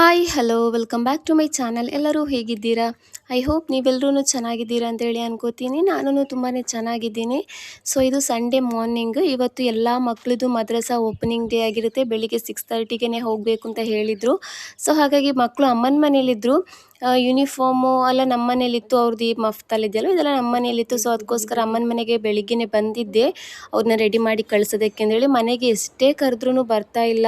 Hi hello welcome back to my channel. ಎಲ್ಲರೂ ಹೇಗಿದ್ದೀರಾ? I hope ನೀವೆಲ್ಲರೂ ಚೆನ್ನಾಗಿದ್ದೀರಾ ಅಂತೇಳಿ ಅನ್ಕೋತೀನಿ. ನಾನು ತುಂಬಾ ಚೆನ್ನಾಗಿದ್ದೀನಿ. ಸೊ ಇದು ಸಂಡೇ ಮಾರ್ನಿಂಗ್. ಇವತ್ತು ಎಲ್ಲ ಮಕ್ಕಳದು ಮದ್ರಸಾ ಓಪನಿಂಗ್ ಡೇ ಆಗಿರುತ್ತೆ. ಬೆಳಿಗ್ಗೆ 6:30ಗೆ ಹೋಗಬೇಕು ಅಂತ ಹೇಳಿದರು. ಸೊ ಹಾಗಾಗಿ ಮಕ್ಕಳು ಅಮ್ಮನ ಮನೇಲಿದ್ದರು. ಯೂನಿಫಾರ್ಮು ಎಲ್ಲ ನಮ್ಮ ಮನೇಲಿತ್ತು. ಅವ್ರದ್ದು ಈ ಮಫ್ತಲ್ ಇದೆಯಲ್ಲ ಇದೆಲ್ಲ ನಮ್ಮ ಮನೇಲಿತ್ತು. ಸೊ ಅದಕ್ಕೋಸ್ಕರ ಅಮ್ಮನ ಮನೆಗೆ ಬೆಳಿಗ್ಗೆನೇ ಬಂದಿದ್ದೆ ಅವ್ರನ್ನ ರೆಡಿ ಮಾಡಿ ಕಳಿಸೋದಕ್ಕೆ ಅಂತೇಳಿ. ಮನೆಗೆ ಎಷ್ಟೇ ಕರೆದ್ರೂ ಬರ್ತಾ ಇಲ್ಲ.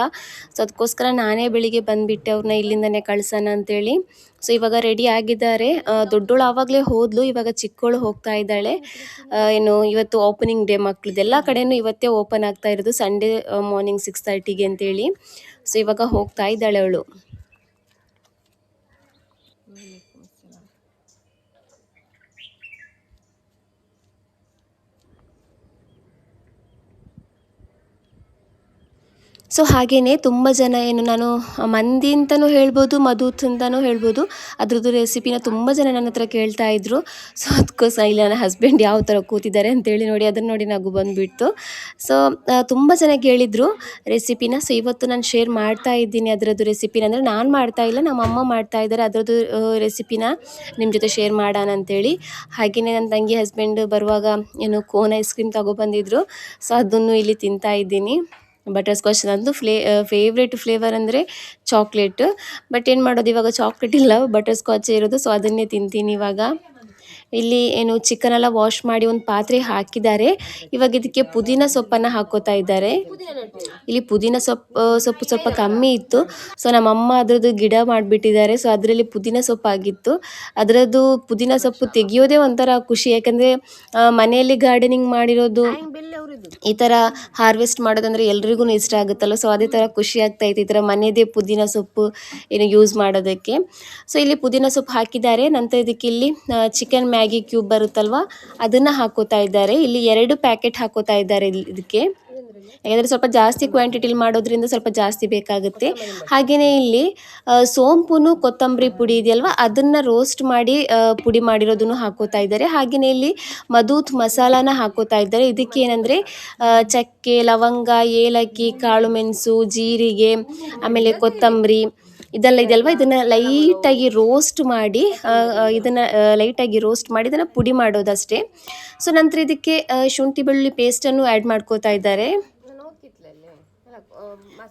ಸೊ ಅದಕ್ಕೋಸ್ಕರ ನಾನೇ ಬೆಳಿಗ್ಗೆ ಬಂದುಬಿಟ್ಟೆ ಅವ್ರನ್ನ ಇಲ್ಲಿಂದನೇ ಕಳ್ಸೋಣ ಅಂತೇಳಿ. ಸೊ ಇವಾಗ ರೆಡಿ ಆಗಿದ್ದಾರೆ. ದೊಡ್ಡೋಳು ಆವಾಗಲೇ ಹೋದ್ಲು, ಇವಾಗ ಚಿಕ್ಕವಳು ಹೋಗ್ತಾ ಇದ್ದಾಳೆ. ಏನು ಇವತ್ತು ಓಪನಿಂಗ್ ಡೇ ಮಕ್ಳದ್ದು ಎಲ್ಲ ಕಡೆಯೂ ಇವತ್ತೇ ಓಪನ್ ಆಗ್ತಾ ಇರೋದು ಸಂಡೇ ಮಾರ್ನಿಂಗ್ 6:30ಗೆ ಅಂತೇಳಿ. ಸೊ ಇವಾಗ ಹೋಗ್ತಾ ಇದ್ದಾಳೆ ಅವಳು. ಸೊ ಹಾಗೆಯೇ ತುಂಬ ಜನ ಏನು ನಾನು ಮಂದಿ ಅಂತಲೂ ಹೇಳ್ಬೋದು, ಮಧುತ್ ಅಂತಲೂ ಹೇಳ್ಬೋದು, ಅದ್ರದ್ದು ರೆಸಿಪಿನ ತುಂಬ ಜನ ನನ್ನ ಹತ್ರ ಕೇಳ್ತಾ ಇದ್ರು. ಸೊ ಅದಕ್ಕೋಸ್ಕರ ಇಲ್ಲ ನನ್ನ ಹಸ್ಬೆಂಡ್ ಯಾವ ಥರ ಕೂತಿದ್ದಾರೆ ಅಂತೇಳಿ ನೋಡಿ ಅದನ್ನು ನೋಡಿ ನಗು ಬಂದುಬಿಡ್ತು. ಸೊ ತುಂಬ ಜನ ಕೇಳಿದರು ರೆಸಿಪಿನ. ಸೊ ಇವತ್ತು ನಾನು ಶೇರ್ ಮಾಡ್ತಾ ಇದ್ದೀನಿ ಅದರದ್ದು ರೆಸಿಪಿನ. ಅಂದರೆ ನಾನು ಮಾಡ್ತಾ ಇಲ್ಲ, ನಮ್ಮ ಅಮ್ಮ ಮಾಡ್ತಾ ಇದ್ದಾರೆ. ಅದರದ್ದು ರೆಸಿಪಿನ ನಿಮ್ಮ ಜೊತೆ ಶೇರ್ ಮಾಡೋಣ ಅಂತೇಳಿ. ಹಾಗೆಯೇ ನನ್ನ ತಂಗಿ ಹಸ್ಬೆಂಡ್ ಬರುವಾಗ ಏನು ಕೋನ್ ಐಸ್ ಕ್ರೀಮ್ ತಗೊಬಂದಿದ್ರು. ಸೊ ಅದನ್ನು ಇಲ್ಲಿ ತಿಂತಾ ಇದ್ದೀನಿ. ಬಟರ್ ಸ್ಕಾಚ್ ನಂದು ಫೇವ್ರೇಟ್ ಫ್ಲೇವರ್ ಅಂದರೆ ಚಾಕ್ಲೇಟ್. ಬಟ್ ಏನು ಮಾಡೋದು, ಇವಾಗ ಚಾಕ್ಲೇಟ್ ಇಲ್ಲ, ಬಟರ್ ಸ್ಕಾಚೇ ಇರೋದು. ಸೊ ಅದನ್ನೇ ತಿಂತೀನಿ ಇವಾಗ. ಇಲ್ಲಿ ಏನು ಚಿಕನ್ ಎಲ್ಲ ವಾಶ್ ಮಾಡಿ ಒಂದು ಪಾತ್ರೆ ಹಾಕಿದ್ದಾರೆ. ಇವಾಗ ಇದಕ್ಕೆ ಪುದೀನ ಸೊಪ್ಪನ್ನು ಹಾಕೋತಾ ಇದ್ದಾರೆ. ಇಲ್ಲಿ ಪುದೀನ ಸೊಪ್ಪು ಸ್ವಲ್ಪ ಕಮ್ಮಿ ಇತ್ತು. ಸೊ ನಮ್ಮಮ್ಮ ಅದರದ್ದು ಗಿಡ ಮಾಡಿಬಿಟ್ಟಿದ್ದಾರೆ. ಸೊ ಅದರಲ್ಲಿ ಪುದೀನ ಸೊಪ್ಪು ಆಗಿತ್ತು. ಅದರದ್ದು ಪುದೀನ ಸೊಪ್ಪು ತೆಗಿಯೋದೇ ಒಂಥರ ಖುಷಿ. ಯಾಕಂದರೆ ಮನೆಯಲ್ಲಿ ಗಾರ್ಡನಿಂಗ್ ಮಾಡಿರೋದು ಈ ಥರ ಹಾರ್ವೆಸ್ಟ್ ಮಾಡೋದಂದರೆ ಎಲ್ರಿಗೂ ಇಷ್ಟ ಆಗುತ್ತಲ್ಲ. ಸೊ ಅದೇ ಥರ ಖುಷಿ ಆಗ್ತಾಯಿತ್ತು ಈ ಥರ ಮನೆಯದೇ ಪುದೀನ ಸೊಪ್ಪು ಏನು ಯೂಸ್ ಮಾಡೋದಕ್ಕೆ. ಸೊ ಇಲ್ಲಿ ಪುದೀನ ಸೊಪ್ಪು ಹಾಕಿದ್ದಾರೆ. ನಂತರ ಇದಕ್ಕೆ ಇಲ್ಲಿ ಚಿಕನ್ ಮ್ಯಾಗಿ ಕ್ಯೂಬ್ ಬರುತ್ತಲ್ವ ಅದನ್ನು ಹಾಕೋತಾ ಇದ್ದಾರೆ. ಇಲ್ಲಿ 2 ಪ್ಯಾಕೆಟ್ ಹಾಕೋತಾ ಇದ್ದಾರೆ ಇದಕ್ಕೆ. ಯಾಕಂದರೆ ಸ್ವಲ್ಪ ಜಾಸ್ತಿ ಕ್ವಾಂಟಿಟಿಲಿ ಮಾಡೋದ್ರಿಂದ ಸ್ವಲ್ಪ ಜಾಸ್ತಿ ಬೇಕಾಗುತ್ತೆ. ಹಾಗೆಯೇ ಇಲ್ಲಿ ಸೋಂಪು ಕೊತ್ತಂಬರಿ ಪುಡಿ ಇದೆಯಲ್ವ ಅದನ್ನು ರೋಸ್ಟ್ ಮಾಡಿ ಪುಡಿ ಮಾಡಿರೋದನ್ನು ಹಾಕೋತಾ ಇದ್ದಾರೆ. ಹಾಗೆಯೇ ಇಲ್ಲಿ ಮಧೂತ್ ಮಸಾಲಾನ ಹಾಕೋತಾ ಇದ್ದಾರೆ. ಇದಕ್ಕೆ ಏನಂದರೆ ಚಕ್ಕೆ, ಲವಂಗ, ಏಲಕ್ಕಿ, ಕಾಳು ಮೆಣಸು, ಜೀರಿಗೆ, ಆಮೇಲೆ ಕೊತ್ತಂಬರಿ ಇದೆಲ್ಲ ಇದೆಯಲ್ವ ಇದನ್ನು ಲೈಟಾಗಿ ರೋಸ್ಟ್ ಮಾಡಿ ಇದನ್ನು ಪುಡಿ ಮಾಡೋದಷ್ಟೇ. ಸೊ ನಂತರ ಇದಕ್ಕೆ ಶುಂಠಿ ಬೆಳ್ಳುಳ್ಳಿ ಪೇಸ್ಟನ್ನು ಆ್ಯಡ್ ಮಾಡ್ಕೋತಾ ಇದ್ದಾರೆ.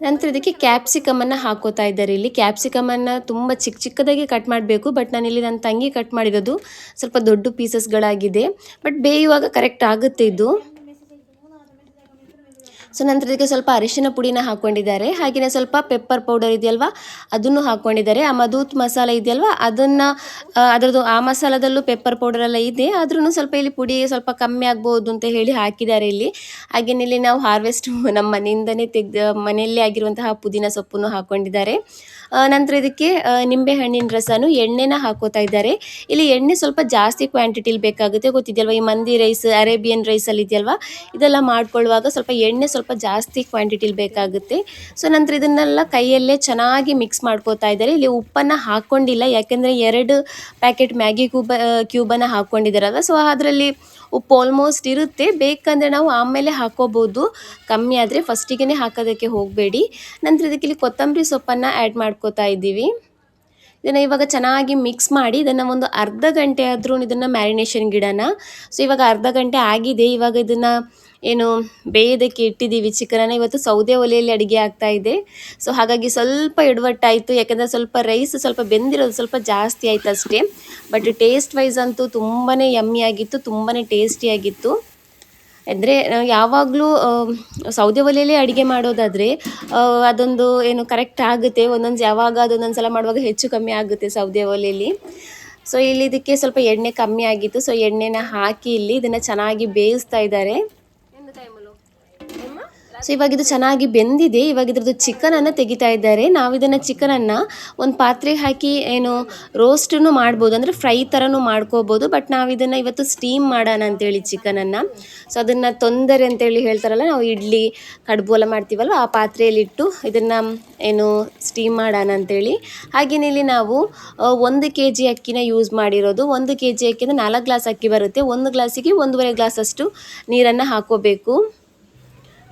ನಂತರ ಇದಕ್ಕೆ ಕ್ಯಾಪ್ಸಿಕಮನ್ನು ಹಾಕೋತಾ ಇದ್ದಾರೆ. ಇಲ್ಲಿ ಕ್ಯಾಪ್ಸಿಕಮನ್ನು ತುಂಬ ಚಿಕ್ಕದಾಗಿ ಕಟ್ ಮಾಡಬೇಕು. ಬಟ್ ನಾನಿಲ್ಲಿ ನನ್ನ ತಂಗಿ ಕಟ್ ಮಾಡಿರೋದು ಸ್ವಲ್ಪ ದೊಡ್ಡ ಪೀಸಸ್ಗಳಾಗಿದೆ. ಬಟ್ ಬೇಯುವಾಗ ಕರೆಕ್ಟ್ ಆಗುತ್ತೆ ಇದು. ಸೊ ನಂತರ ಇದಕ್ಕೆ ಸ್ವಲ್ಪ ಅರಿಶಿನ ಪುಡಿನ ಹಾಕ್ಕೊಂಡಿದ್ದಾರೆ. ಹಾಗೆಯೇ ಸ್ವಲ್ಪ ಪೆಪ್ಪರ್ ಪೌಡರ್ ಇದೆಯಲ್ವ ಅದನ್ನು ಹಾಕ್ಕೊಂಡಿದ್ದಾರೆ. ಆ ಮಧೂತ್ ಮಸಾಲ ಇದೆಯಲ್ವ ಅದರದ್ದು ಆ ಮಸಾಲದಲ್ಲೂ ಪೆಪ್ಪರ್ ಪೌಡರ್ ಎಲ್ಲ ಇದೆ. ಆದ್ರೂ ಸ್ವಲ್ಪ ಇಲ್ಲಿ ಪುಡಿ ಸ್ವಲ್ಪ ಕಮ್ಮಿ ಆಗ್ಬೋದು ಅಂತ ಹೇಳಿ ಹಾಕಿದ್ದಾರೆ ಇಲ್ಲಿ. ಹಾಗೆಯೇ ಇಲ್ಲಿ ನಾವು ಹಾರ್ವೆಸ್ಟ್ ನಮ್ಮ ಮನೆಯಿಂದನೇ ಮನೆಯಲ್ಲೇ ಆಗಿರುವಂತಹ ಪುದೀನ ಸೊಪ್ಪನ್ನು ಹಾಕ್ಕೊಂಡಿದ್ದಾರೆ. ನಂತರ ಇದಕ್ಕೆ ನಿಂಬೆ ಹಣ್ಣಿನ ರಸನು ಎಣ್ಣೆನ ಹಾಕೋತಾ ಇದ್ದಾರೆ. ಇಲ್ಲಿ ಎಣ್ಣೆ ಸ್ವಲ್ಪ ಜಾಸ್ತಿ ಕ್ವಾಂಟಿಟಿಲಿ ಬೇಕಾಗುತ್ತೆ. ಗೊತ್ತಿದೆಯಲ್ವ ಈ ಮಂದಿ ರೈಸ್, ಅರೇಬಿಯನ್ ರೈಸಲ್ಲಿ ಇದೆಯಲ್ವ ಇದೆಲ್ಲ ಮಾಡ್ಕೊಳ್ಳುವಾಗ ಸ್ವಲ್ಪ ಎಣ್ಣೆ ಸ್ವಲ್ಪ ಜಾಸ್ತಿ ಕ್ವಾಂಟಿಟಿಲಿ ಬೇಕಾಗುತ್ತೆ. ಸೊ ನಂತರ ಇದನ್ನೆಲ್ಲ ಕೈಯಲ್ಲೇ ಚೆನ್ನಾಗಿ ಮಿಕ್ಸ್ ಮಾಡ್ಕೋತಾ ಇದ್ದಾರೆ. ಇಲ್ಲಿ ಉಪ್ಪನ್ನು ಹಾಕ್ಕೊಂಡಿಲ್ಲ, ಯಾಕೆಂದರೆ 2 ಪ್ಯಾಕೆಟ್ ಮ್ಯಾಗಿ ಕ್ಯೂಬನ್ನು ಹಾಕ್ಕೊಂಡಿದ್ದಾರಲ್ವ. ಸೊ ಅದರಲ್ಲಿ ಉಪ್ಪು ಆಲ್ಮೋಸ್ಟ್ ಇರುತ್ತೆ. ಬೇಕಂದರೆ ನಾವು ಆಮೇಲೆ ಹಾಕೋಬೋದು, ಕಮ್ಮಿ ಆದರೆ ಫಸ್ಟಿಗೆ ಹಾಕೋದಕ್ಕೆ ಹೋಗಬೇಡಿ. ನಂತರ ಇದಕ್ಕೆ ಇಲ್ಲಿ ಕೊತ್ತಂಬರಿ ಸೊಪ್ಪನ್ನು ಆ್ಯಡ್ ಮಾಡ್ಕೋತಾ ಇದ್ದೀವಿ. ಇದನ್ನು ಇವಾಗ ಚೆನ್ನಾಗಿ ಮಿಕ್ಸ್ ಮಾಡಿ ಇದನ್ನು ಒಂದು ಅರ್ಧ ಗಂಟೆ ಆದರೂ ಇದನ್ನು ಮ್ಯಾರಿನೇಷನ್ ಗಿಡನ. ಸೊ ಇವಾಗ ಅರ್ಧ ಗಂಟೆ ಆಗಿದೆ. ಇವಾಗ ಇದನ್ನು ಏನು ಬೇಯೋದಕ್ಕೆ ಇಟ್ಟಿದ್ದೀವಿ ಚಿಕನನ್ನು. ಇವತ್ತು ಸೌದೆ ಒಲೆಯಲ್ಲಿ ಅಡುಗೆ ಆಗ್ತಾ ಇದೆ. ಸೊ ಹಾಗಾಗಿ ಸ್ವಲ್ಪ ಎಡವಟ್ಟಾಯಿತು, ಯಾಕಂದರೆ ಸ್ವಲ್ಪ ರೈಸ್ ಸ್ವಲ್ಪ ಬೆಂದಿರೋದು ಸ್ವಲ್ಪ ಜಾಸ್ತಿ ಆಯಿತು ಅಷ್ಟೇ. ಬಟ್ ಟೇಸ್ಟ್ ವೈಸ್ ಅಂತೂ ತುಂಬಾ ಯಮ್ಮಿ ಆಗಿತ್ತು, ತುಂಬಾ ಟೇಸ್ಟಿಯಾಗಿತ್ತು. ಅಂದರೆ ಯಾವಾಗಲೂ ಸೌದೆ ಒಲೆಯಲ್ಲೇ ಅಡುಗೆ ಮಾಡೋದಾದರೆ ಅದೊಂದು ಏನು ಕರೆಕ್ಟ್ ಆಗುತ್ತೆ. ಒಂದೊಂದು ಸಲ ಮಾಡುವಾಗ ಹೆಚ್ಚು ಕಮ್ಮಿ ಆಗುತ್ತೆ ಸೌದೆ ಒಲೆಯಲ್ಲಿ. ಸೊ ಇಲ್ಲಿ ಇದಕ್ಕೆ ಸ್ವಲ್ಪ ಎಣ್ಣೆ ಕಮ್ಮಿ ಆಗಿತ್ತು. ಸೊ ಎಣ್ಣೆನ ಹಾಕಿ ಇಲ್ಲಿ ಇದನ್ನು ಚೆನ್ನಾಗಿ ಬೇಯಿಸ್ತಾ ಇದ್ದಾರೆ. ಸೊ ಇವಾಗ ಇದು ಚೆನ್ನಾಗಿ ಬೆಂದಿದೆ. ಇವಾಗ ಇದ್ರದ್ದು ಚಿಕನನ್ನು ತೆಗಿತಾ ಇದ್ದಾರೆ. ನಾವು ಇದನ್ನು ಚಿಕನನ್ನು ಒಂದು ಪಾತ್ರೆಗೆ ಹಾಕಿ ಏನು ರೋಸ್ಟನ್ನು ಮಾಡ್ಬೋದು, ಅಂದರೆ ಫ್ರೈ ಥರನೂ ಮಾಡ್ಕೋಬೋದು. ಬಟ್ ನಾವು ಇದನ್ನು ಇವತ್ತು ಸ್ಟೀಮ್ ಮಾಡೋಣ ಅಂತೇಳಿ ಚಿಕನನ್ನು. ಸೊ ಅದನ್ನು ತೊಂದರೆ ಅಂತೇಳಿ ಹೇಳ್ತಾರಲ್ಲ, ನಾವು ಇಡ್ಲಿ ಕಡುಬು ಎಲ್ಲ ಮಾಡ್ತೀವಲ್ವ ಆ ಪಾತ್ರೆಯಲ್ಲಿಟ್ಟು ಇದನ್ನು ಏನು ಸ್ಟೀಮ್ ಮಾಡೋಣ ಅಂತೇಳಿ. ಹಾಗೆಯೇ ಇಲ್ಲಿ ನಾವು 1 kg ಅಕ್ಕಿನ ಯೂಸ್ ಮಾಡಿರೋದು. 1 kg ಅಕ್ಕಿಯಿಂದ 4 ಗ್ಲಾಸ್ ಅಕ್ಕಿ ಬರುತ್ತೆ. 1 ಗ್ಲಾಸಿಗೆ 1.5 ಗ್ಲಾಸಷ್ಟು ನೀರನ್ನು ಹಾಕೋಬೇಕು.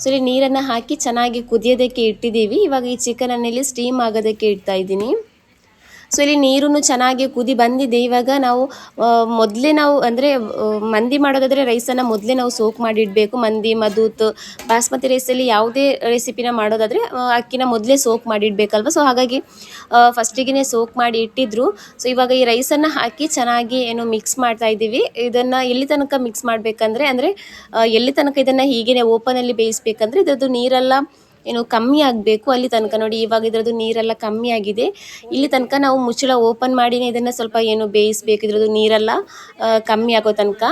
ಸೊ ಇಲ್ಲಿ ನೀರನ್ನು ಹಾಕಿ ಚೆನ್ನಾಗಿ ಕುದಿಯೋದಕ್ಕೆ ಇಟ್ಟಿದ್ದೀವಿ. ಇವಾಗ ಈ ಚಿಕನನ್ನು ಇಲ್ಲಿ ಸ್ಟೀಮ್ ಆಗೋದಕ್ಕೆ ಇಡ್ತಾ ಇದ್ದೀನಿ. ಸೊ ಇಲ್ಲಿ ನೀರೂ ಚೆನ್ನಾಗಿ ಕುದಿ ಬಂದಿದೆ. ಇವಾಗ ನಾವು ಮೊದಲೇ ನಾವು ಅಂದರೆ ಮಂದಿ ಮಾಡೋದಾದರೆ ರೈಸನ್ನು ಮೊದಲೇ ನಾವು ಸೋಕ್ ಮಾಡಿಡಬೇಕು. ಮಂದಿ, ಮಧುತ್, ಬಾಸ್ಮತಿ ರೈಸಲ್ಲಿ ಯಾವುದೇ ರೆಸಿಪಿನ ಮಾಡೋದಾದರೆ ಅಕ್ಕಿನ ಮೊದಲೇ ಸೋಕ್ ಮಾಡಿಡಬೇಕಲ್ವ. ಸೊ ಹಾಗಾಗಿ ಫಸ್ಟಿಗೆ ಸೋಕ್ ಮಾಡಿ ಇಟ್ಟಿದ್ರು. ಸೊ ಇವಾಗ ಈ ರೈಸನ್ನು ಹಾಕಿ ಚೆನ್ನಾಗಿ ಏನು ಮಿಕ್ಸ್ ಮಾಡ್ತಾ ಇದ್ದೀವಿ. ಇದನ್ನು ಎಲ್ಲಿ ತನಕ ಮಿಕ್ಸ್ ಮಾಡಬೇಕಂದ್ರೆ ಎಲ್ಲಿ ತನಕ ಇದನ್ನು ಹೀಗೇ ಓಪನಲ್ಲಿ ಬೇಯಿಸ್ಬೇಕಂದ್ರೆ ಇದ್ರದ್ದು ನೀರೆಲ್ಲ ಏನು ಕಮ್ಮಿ ಆಗಬೇಕು ಅಲ್ಲಿ ತನಕ. ನೋಡಿ ಇವಾಗ ಇದರದ್ದು ನೀರೆಲ್ಲ ಕಮ್ಮಿ ಆಗಿದೆ. ಇಲ್ಲಿ ತನಕ ನಾವು ಮುಚ್ಚಳ ಓಪನ್ ಮಾಡಿನೇ ಇದನ್ನು ಸ್ವಲ್ಪ ಏನು ಬೇಯಿಸಬೇಕು, ಇದ್ರದ್ದು ನೀರೆಲ್ಲ ಕಮ್ಮಿ ಆಗೋ ತನಕ.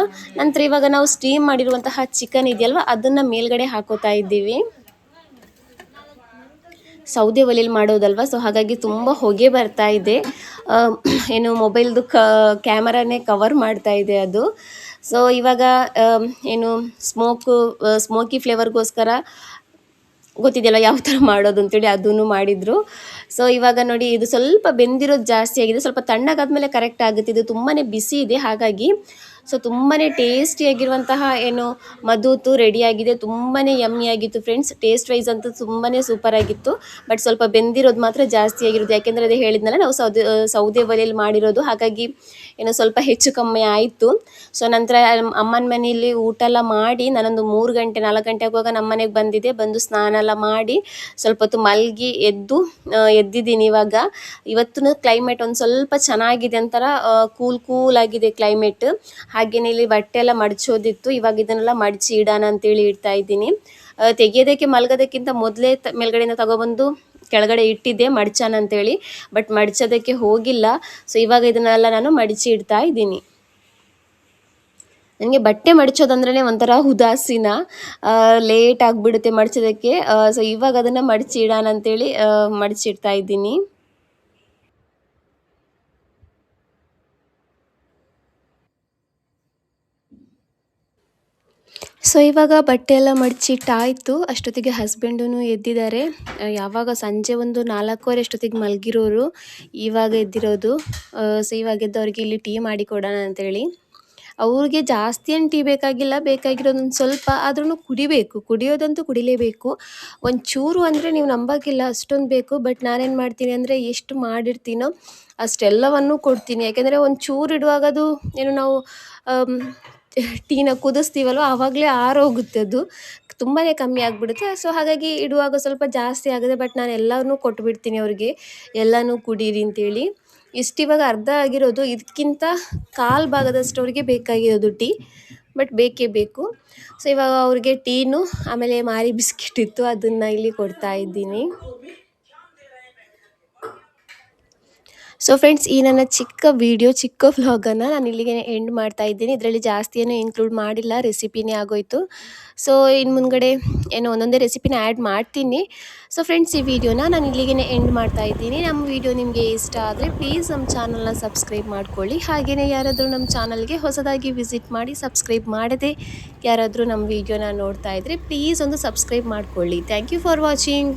ನಂತರ ಇವಾಗ ನಾವು ಸ್ಟೀಮ್ ಮಾಡಿರುವಂತಹ ಚಿಕನ್ ಇದೆಯಲ್ವ ಅದನ್ನು ಮೇಲ್ಗಡೆ ಹಾಕೋತಾ ಇದ್ದೀವಿ. ಸೌದೆ ಒಲೆಯಲ್ಲಿ ಮಾಡೋದಲ್ವ, ಸೊ ಹಾಗಾಗಿ ತುಂಬ ಹೊಗೆ ಬರ್ತಾ ಇದೆ. ಏನು ಮೊಬೈಲ್ದು ಕ್ಯಾಮರಾನೇ ಕವರ್ ಮಾಡ್ತಾ ಇದೆ ಅದು. ಸೊ ಇವಾಗ ಏನು ಸ್ಮೋಕಿ ಫ್ಲೇವರ್ಗೋಸ್ಕರ ಗೊತ್ತಿದೆಯಲ್ಲ ಯಾವ ಥರ ಮಾಡೋದು ಅಂತೇಳಿ ಅದನ್ನು ಮಾಡಿದರು. ಸೊ ಇವಾಗ ನೋಡಿ ಇದು ಸ್ವಲ್ಪ ಬೆಂದಿರೋದು ಜಾಸ್ತಿ ಆಗಿದೆ, ಸ್ವಲ್ಪ ತಣ್ಣಗಾದ್ಮೇಲೆ ಕರೆಕ್ಟ್ ಆಗುತ್ತೆ. ಇದು ತುಂಬಾ ಬಿಸಿ ಇದೆ, ಹಾಗಾಗಿ ಸೊ ತುಂಬಾ ಟೇಸ್ಟಿಯಾಗಿರುವಂತಹ ಏನು ಮಧುತು ರೆಡಿಯಾಗಿದೆ. ತುಂಬಾ ಯಮ್ಮಿಯಾಗಿತ್ತು ಫ್ರೆಂಡ್ಸ್. ಟೇಸ್ಟ್ ವೈಸ್ ಅಂತೂ ತುಂಬಾ ಸೂಪರಾಗಿತ್ತು. ಬಟ್ ಸ್ವಲ್ಪ ಬೆಂದಿರೋದು ಮಾತ್ರ ಜಾಸ್ತಿ ಆಗಿರೋದು, ಯಾಕೆಂದರೆ ಅದೇ ಹೇಳಿದ್ನಲ್ಲ ನಾವು ಸೌದೆ ಒಲೆಯಲ್ಲಿ ಮಾಡಿರೋದು, ಹಾಗಾಗಿ ಏನೋ ಸ್ವಲ್ಪ ಹೆಚ್ಚು ಕಮ್ಮಿ ಆಯಿತು. ಸೊ ನಂತರ ಅಮ್ಮನ ಮನೆಯಲ್ಲಿ ಊಟ ಎಲ್ಲ ಮಾಡಿ ನಾನೊಂದು 3 ಗಂಟೆ 4 ಗಂಟೆ ಆಗುವಾಗ ನಮ್ಮ ಮನೆಗೆ ಬಂದು ಸ್ನಾನ ಎಲ್ಲ ಮಾಡಿ ಸ್ವಲ್ಪ ಹೊತ್ತು ಮಲಗಿ ಎದ್ದಿದ್ದೀನಿ ಇವಾಗ. ಇವತ್ತು ಕ್ಲೈಮೇಟ್ ಒಂದು ಸ್ವಲ್ಪ ಚೆನ್ನಾಗಿದೆ, ಒಂಥರ ಕೂಲ್ ಆಗಿದೆ ಕ್ಲೈಮೇಟ್. ಹಾಗೆಯೇ ಇಲ್ಲಿ ಬಟ್ಟೆ ಎಲ್ಲ ಮಡಚೋದಿತ್ತು, ಇವಾಗ ಇದನ್ನೆಲ್ಲ ಮಡಚಿ ಇಡೋಣ ಅಂತೇಳಿ ಇಡ್ತಾ ಇದ್ದೀನಿ. ತೆಗೆಯೋದಕ್ಕೆ ಮಲಗೋದಕ್ಕಿಂತ ಮೊದಲೇ ಮೇಲ್ಗಡೆಯಿಂದ ತಗೊಬಂದು ಕೆಳಗಡೆ ಇಟ್ಟಿದ್ದೆ ಮಡ್ಚಾನ ಅಂತೇಳಿ, ಬಟ್ ಮಡ್ಚೋದಕ್ಕೆ ಹೋಗಿಲ್ಲ. ಸೊ ಇವಾಗ ಇದನ್ನೆಲ್ಲ ನಾನು ಮಡಚಿ ಇಡ್ತಾ ಇದ್ದೀನಿ. ನನಗೆ ಬಟ್ಟೆ ಮಡಚೋದಂದ್ರೇ ಒಂಥರ ಉದಾಸೀನ, ಲೇಟ್ ಆಗಿಬಿಡುತ್ತೆ ಮಡಚೋದಕ್ಕೆ. ಸೊ ಇವಾಗ ಅದನ್ನು ಮಡಚಿ ಇಡೋಣ ಅಂತೇಳಿ ಮಡಚಿಡ್ತಾ ಇದ್ದೀನಿ. ಸೊ ಇವಾಗ ಬಟ್ಟೆ ಎಲ್ಲ ಮಡಚಿಟ್ಟಾಯಿತು. ಅಷ್ಟೊತ್ತಿಗೆ ಹಸ್ಬೆಂಡೂ ಎದ್ದಿದ್ದಾರೆ. ಯಾವಾಗ ಸಂಜೆ ಒಂದು 4:15 ಅಷ್ಟೊತ್ತಿಗೆ ಮಲಗಿರೋರು, ಇವಾಗ ಎದ್ದಿರೋದು. ಸೊ ಇವಾಗ ಎದ್ದವ್ರಿಗೆ ಇಲ್ಲಿ ಟೀ ಮಾಡಿ ಕೊಡೋಣ ಅಂತೇಳಿ. ಅವ್ರಿಗೆ ಜಾಸ್ತಿ ಏನು ಟೀ ಬೇಕಾಗಿರೋದೊಂದು ಸ್ವಲ್ಪ ಆದ್ರೂ ಕುಡಿಯೋದಂತೂ ಕುಡಿಲೇಬೇಕು. ಒಂಚೂರು ಅಂದರೆ ನೀವು ನಂಬೋಕ್ಕಿಲ್ಲ ಅಷ್ಟೊಂದು ಬೇಕು. ಬಟ್ ನಾನೇನು ಮಾಡ್ತೀನಿ ಅಂದರೆ ಎಷ್ಟು ಮಾಡಿರ್ತೀನೋ ಅಷ್ಟೆಲ್ಲವನ್ನೂ ಕೊಡ್ತೀನಿ. ಯಾಕೆಂದರೆ ಒಂಚೂರು ಇಡುವಾಗ ಅದು ಏನು ನಾವು ಟೀನ ಕುದಿಸ್ತೀವಲ್ವ ಆವಾಗಲೇ ಆರೋಗುತ್ತೆ, ಅದು ತುಂಬಾ ಕಮ್ಮಿ ಆಗಿಬಿಡುತ್ತೆ. ಸೊ ಹಾಗಾಗಿ ಇಡುವಾಗ ಸ್ವಲ್ಪ ಜಾಸ್ತಿ ಆಗುತ್ತೆ. ಬಟ್ ನಾನು ಎಲ್ಲನೂ ಕೊಟ್ಬಿಡ್ತೀನಿ ಅವ್ರಿಗೆ, ಎಲ್ಲನೂ ಕುಡೀರಿ ಅಂತೇಳಿ. ಇವಾಗ ಅರ್ಧ ಆಗಿರೋದು, ಇದಕ್ಕಿಂತ ಕಾಲು ಭಾಗದಷ್ಟು ಅವ್ರಿಗೆ ಬೇಕಾಗಿರೋದು ಟೀ, ಬಟ್ ಬೇಕೇ ಬೇಕು. ಸೊ ಇವಾಗ ಅವ್ರಿಗೆ ಟೀನು ಆಮೇಲೆ ಮಾರಿ ಬಿಸ್ಕಿಟ್ ಇತ್ತು, ಅದನ್ನು ಇಲ್ಲಿ ಕೊಡ್ತಾ ಇದ್ದೀನಿ. ಸೊ ಫ್ರೆಂಡ್ಸ್, ಈ ನನ್ನ ಚಿಕ್ಕ ವ್ಲಾಗನ್ನು ನಾನು ಇಲ್ಲಿಗೆ ಎಂಡ್ ಮಾಡ್ತಾ ಇದ್ದೀನಿ. ಇದರಲ್ಲಿ ಜಾಸ್ತಿ ಏನೂ ಇನ್ಕ್ಲೂಡ್ ಮಾಡಿಲ್ಲ, ರೆಸಿಪಿನೇ ಆಗೋಯಿತು. ಸೊ ಇನ್ನು ಮುಂದ್ಗಡೆ ಏನೋ ಒಂದೊಂದೇ ರೆಸಿಪಿನ ಆ್ಯಡ್ ಮಾಡ್ತೀನಿ. ಸೊ ಫ್ರೆಂಡ್ಸ್, ಈ ವಿಡಿಯೋನ ನಾನು ಇಲ್ಲಿಗೆ ಎಂಡ್ ಮಾಡ್ತಾ ಇದ್ದೀನಿ. ನಮ್ಮ ವಿಡಿಯೋ ನಿಮಗೆ ಇಷ್ಟ ಆದರೆ ಪ್ಲೀಸ್ ನಮ್ಮ ಚಾನಲ್ನ ಸಬ್ಸ್ಕ್ರೈಬ್ ಮಾಡ್ಕೊಳ್ಳಿ. ಹಾಗೆಯೇ ಯಾರಾದರೂ ನಮ್ಮ ಚಾನಲ್ಗೆ ಹೊಸದಾಗಿ ವಿಸಿಟ್ ಮಾಡಿ ಸಬ್ಸ್ಕ್ರೈಬ್ ಮಾಡದೆ ಯಾರಾದರೂ ನಮ್ಮ ವಿಡಿಯೋನ ನೋಡ್ತಾ ಇದ್ದರೆ ಪ್ಲೀಸ್ ಒಂದು ಸಬ್ಸ್ಕ್ರೈಬ್ ಮಾಡ್ಕೊಳ್ಳಿ. Thank you for watching.